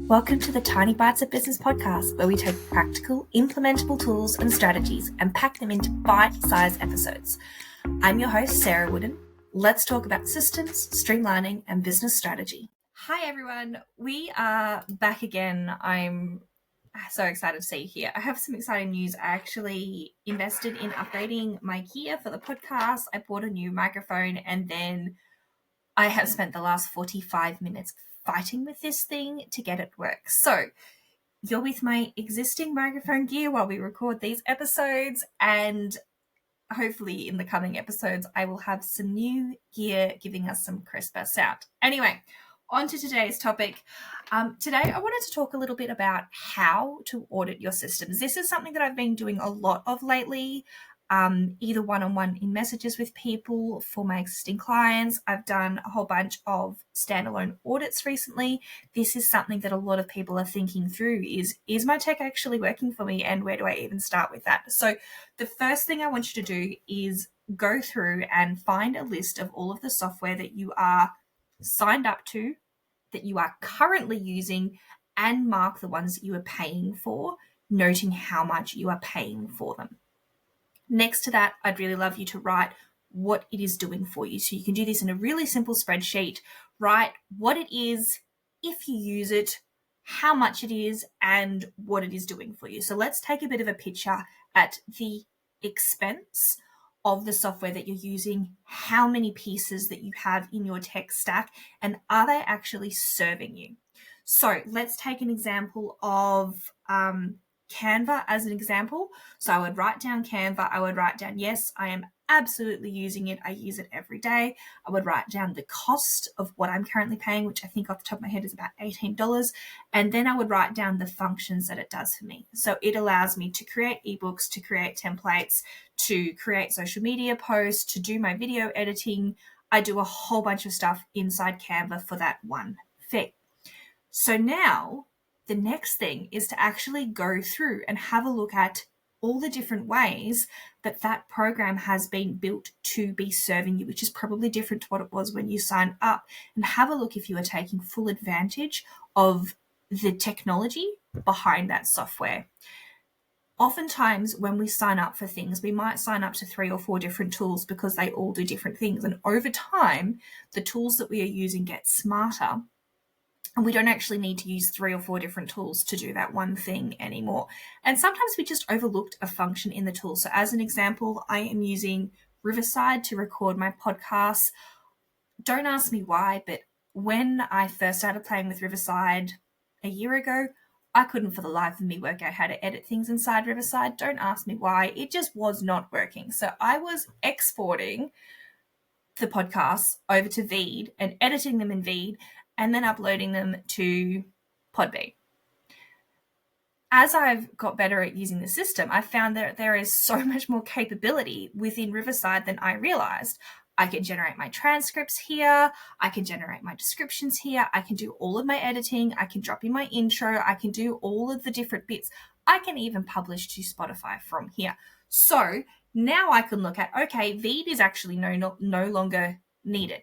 Welcome to the Tiny Bites of Business podcast, where we take practical, implementable tools and strategies and pack them into bite-sized episodes. I'm your host, Sarah Wooden. Let's talk about systems, streamlining, and business strategy. Hi, everyone. We are back again. I'm so excited to see you here. I have some exciting news. I actually invested in upgrading my gear for the podcast. I bought a new microphone, and then I have spent the last 45 minutes fighting with this thing to get it work. So you're with my existing microphone gear while we record these episodes, and hopefully in the coming episodes I will have some new gear giving us some crisper sound. Anyway, on to today's topic. Today I wanted to talk a little bit about how to audit your systems. This is something that I've been doing a lot of lately. Either one-on-one in messages with people for my existing clients. I've done a whole bunch of standalone audits recently. This is something that a lot of people are thinking through is my tech actually working for me, and where do I even start with that? So the first thing I want you to do is go through and find a list of all of the software that you are signed up to, that you are currently using, and mark the ones that you are paying for, noting how much you are paying for them. Next to that, I'd really love you to write what it is doing for you. So you can do this in a really simple spreadsheet. Write what it is, if you use it, how much it is, and what it is doing for you. So let's take a bit of a picture at the expense of the software that you're using, how many pieces that you have in your tech stack, and are they actually serving you? So let's take an example of Canva as an example. So I would write down Canva. I would write down, yes, I am absolutely using it. I use it every day. I would write down the cost of what I'm currently paying, which I think off the top of my head is about $18. And then I would write down the functions that it does for me. So it allows me to create ebooks, to create templates, to create social media posts, to do my video editing. I do a whole bunch of stuff inside Canva for that one fee. So now the next thing is to actually go through and have a look at all the different ways that that program has been built to be serving you, which is probably different to what it was when you signed up, and have a look if you are taking full advantage of the technology behind that software. Oftentimes when we sign up for things, we might sign up to 3 or 4 different tools because they all do different things. And over time, the tools that we are using get smarter. And we don't actually need to use 3 or 4 different tools to do that one thing anymore. And sometimes we just overlooked a function in the tool. So as an example, I am using Riverside to record my podcasts. Don't ask me why, but when I first started playing with Riverside a year ago, I couldn't for the life of me work out how to edit things inside Riverside. Don't ask me why. It just was not working. So I was exporting the podcasts over to Veed and editing them in Veed, and then uploading them to Podbean. As I've got better at using the system, I found that there is so much more capability within Riverside than I realized. I can generate my transcripts here. I can generate my descriptions here. I can do all of my editing. I can drop in my intro. I can do all of the different bits. I can even publish to Spotify from here. So now I can look at, okay, Veed is actually no longer needed.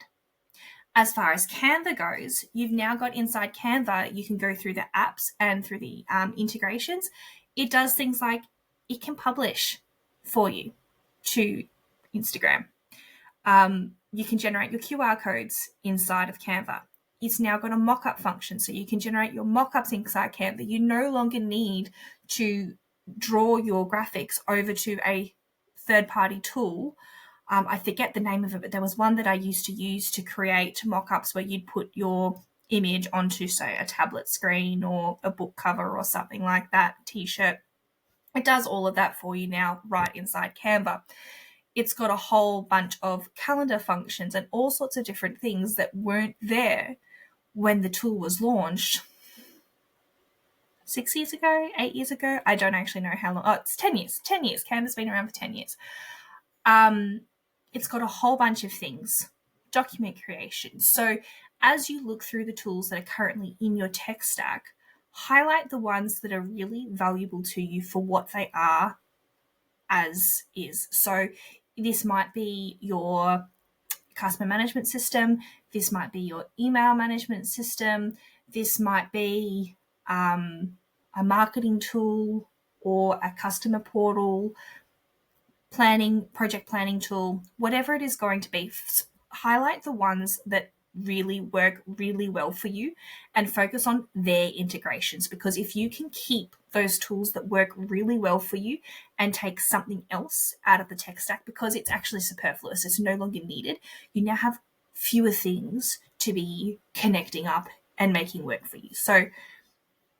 As far as Canva goes, you've now got inside Canva, you can go through the apps and through the integrations. It does things like it can publish for you to Instagram. You can generate your QR codes inside of Canva. It's now got a mock-up function, so you can generate your mock-ups inside Canva. You no longer need to draw your graphics over to a third-party tool. I forget the name of it, but there was one that I used to use to create mock-ups where you'd put your image onto, say, a tablet screen or a book cover or something like that, t-shirt. It does all of that for you now right inside Canva. It's got a whole bunch of calendar functions and all sorts of different things that weren't there when the tool was launched 6 years ago, 8 years ago. I don't actually know how long. Oh, it's 10 years. 10 years. Canva's been around for 10 years. It's got a whole bunch of things. Document creation. So as you look through the tools that are currently in your tech stack, highlight the ones that are really valuable to you for what they are as is. So this might be your customer management system. This might be your email management system. This might be a marketing tool or a customer portal, project planning tool, whatever it is going to be, highlight the ones that really work really well for you and focus on their integrations. Because if you can keep those tools that work really well for you and take something else out of the tech stack because it's actually superfluous, it's no longer needed, you now have fewer things to be connecting up and making work for you. So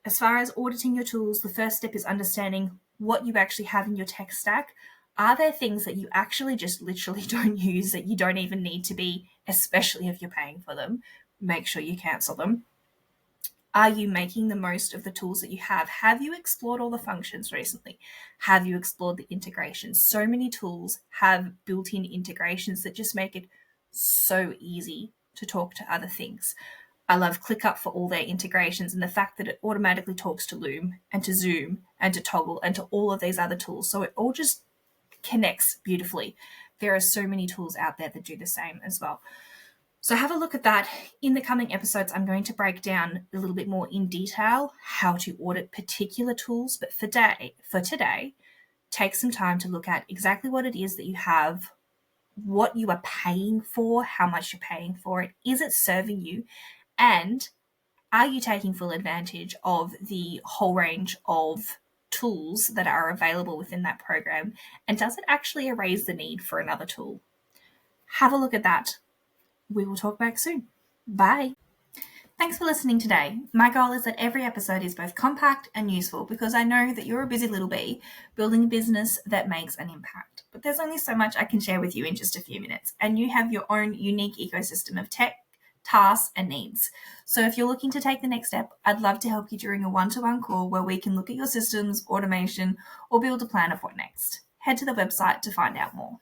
as far as auditing your tools, the first step is understanding what you actually have in your tech stack. Are there things that you actually just literally don't use, that you don't even need to be, especially if you're paying for them? Make sure you cancel them. Are you making the most of the tools that you have? Have you explored all the functions recently? Have you explored the integrations? So many tools have built-in integrations that just make it so easy to talk to other things. I love ClickUp for all their integrations and the fact that it automatically talks to Loom and to Zoom and to Toggle and to all of these other tools. So it all just connects beautifully. There are so many tools out there that do the same as well. So have a look at that. In the coming episodes, I'm going to break down a little bit more in detail how to audit particular tools. But for today, take some time to look at exactly what it is that you have, what you are paying for, how much you're paying for it. Is it serving you? And are you taking full advantage of the whole range of tools that are available within that program? And does it actually erase the need for another tool? Have a look at that. We will talk back soon. Bye. Thanks for listening today. My goal is that every episode is both compact and useful because I know that you're a busy little bee building a business that makes an impact. But there's only so much I can share with you in just a few minutes, and you have your own unique ecosystem of tech, tasks, and needs. So if you're looking to take the next step, I'd love to help you during a one-to-one call where we can look at your systems, automation, or build a plan of what next. Head to the website to find out more.